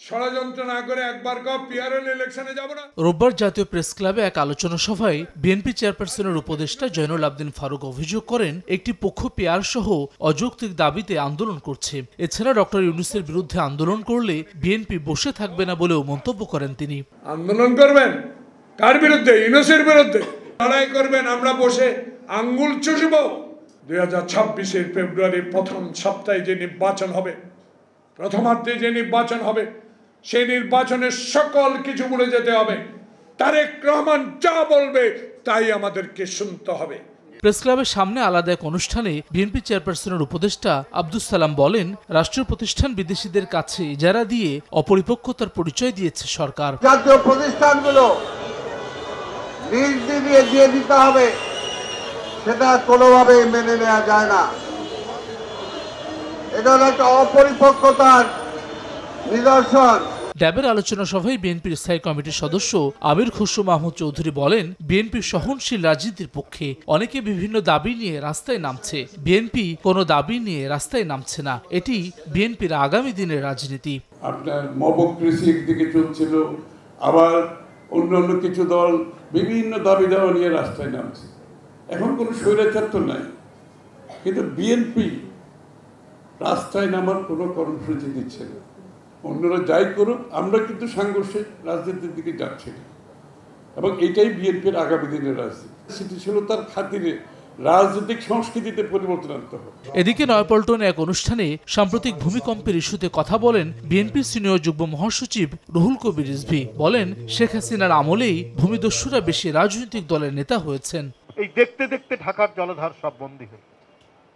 ষড়যন্ত্র না করে একবার পিআরএল ইলেকশনে যাব না। রোববার জাতীয় প্রেস ক্লাবে এক আলোচনা সভায় বিএনপি চেয়ারপারসনের উপদেষ্টা জয়নুল আবদিন ফারুক অভিযোগ করেন একটি পক্ষ পিআর সহ অযৌক্তিক দাবিতে আন্দোলন করছে। এছাড়া ডক্টর ইউনূসের বিরুদ্ধে আন্দোলন করলে বিএনপি বসে থাকবে না বলেও মন্তব্য করেন তিনি। আন্দোলন করবেন কার বিরুদ্ধে? ইউনূসের বিরুদ্ধে লড়াই করবেন, আমরা বসে আঙ্গুল চুষব। 2026 ফেব্রুয়ারির প্রথম সপ্তাহে যে নির্বাচন হবে, প্রথমার্ধে যে নির্বাচন হবে, সেই নির্বাচনের সকল কিছু ভুলে যেতে হবে। তারেক রহমান যা বলবে তাই আমাদেরকে শুনতে হবে। প্রেস ক্লাবের সামনে আলাদা এক অনুষ্ঠানে বিএনপি চেয়ারপারসনের উপদেষ্টা আব্দুস সালাম বলেন, রাষ্ট্রীয় প্রতিষ্ঠান বিদেশিদের কাছে ইজারা দিয়ে অপরিপক্কতার পরিচয় দিয়েছে সরকার। জাতীয় প্রতিষ্ঠানগুলো নিজ দিয়ে দিয়ে দিতে হবে, সেটা কোনোভাবে মেনে নেওয়া যায় না। এটা একটা অপরিপক্কতার নিদর্শন। ড্যাবের আলোচনা সভায় বিএনপির স্থায়ী কমিটির সদস্য আমির খসরু মাহমুদ চৌধুরী বলেন, বিএনপি সহনশীল রাজনীতির পক্ষে। অনেকে বিভিন্ন দাবি নিয়ে রাস্তায় নামছে, বিএনপি কোনো দাবি নিয়ে রাস্তায় নামছে না। এটি বিএনপির আগামী দিনের রাজনীতি। আপনার মবক্রেসির দিকে চলছিল, আবার অন্যান্য কিছু দল বিভিন্ন দাবি দাওয়া নিয়ে রাস্তায় নামছে। এখন কোনো স্বৈরাচার তো নাই, কিন্তু বিএনপি রাস্তায় নামার কোনো কর্মসূচি দিচ্ছে না। অন্যরা যাই করুক, আমরা কিন্তু সাংঘর্ষিক রাজনীতির দিকে যাচ্ছি না, এবং এটাই বিএনপির আগামী দিনের রাজনীতি। স্থিতিশীলতার খাতিরে রাজনৈতিক সংস্কৃতিতে পরিবর্তন আনতে হবে। এদিকে নয়াপল্টনে এক অনুষ্ঠানে সাম্প্রতিক ভূমিকম্পের ইস্যুতে কথা বলেন বিএনপির সিনিয়র যুগ্ম মহাসচিব রুহুল কবির রিজভী। বলেন, শেখ হাসিনার আমলেই ভূমিদস্যুরা বেশি রাজনৈতিক দলের নেতা হয়েছেন। এই দেখতে দেখতে ঢাকার জলধার সব বন্দী হয়ে,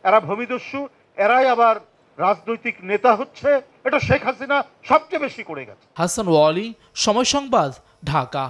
এরা ভূমিদস্যু, এরাই আবার রাজনৈতিক নেতা হচ্ছে। এটা শেখ হাসিনা সবচেয়ে বেশি করে গেছে। হাসান ওয়ালি, সময় সংবাদ, ঢাকা।